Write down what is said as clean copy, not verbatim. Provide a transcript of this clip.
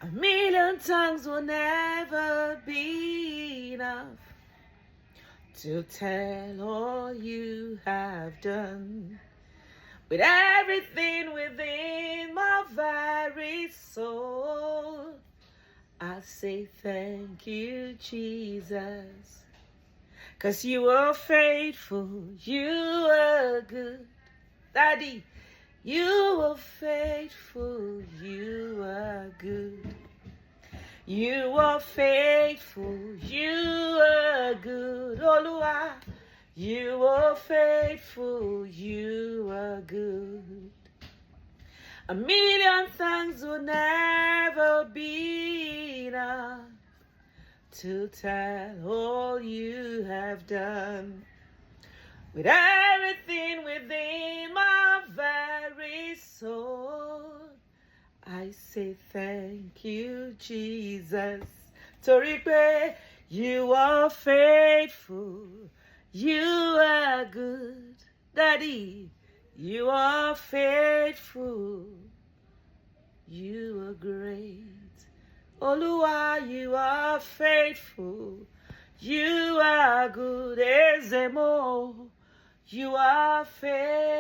A million tongues will never be enough to tell all you have done. With everything within my very soul, I say thank you, Jesus. 'Cause you are faithful, you are good. Daddy, you are faithful, you are good. You are faithful, you are good. Olua, you are faithful, you are good. A million thanks will never be enough to tell all you have done. With everything within my very soul, I say thank you, Jesus. Torí pé you are faithful, you are good. Daddy, you are faithful, you are great. Olúwa, you are faithful, you are good. Ezemo, you are faithful.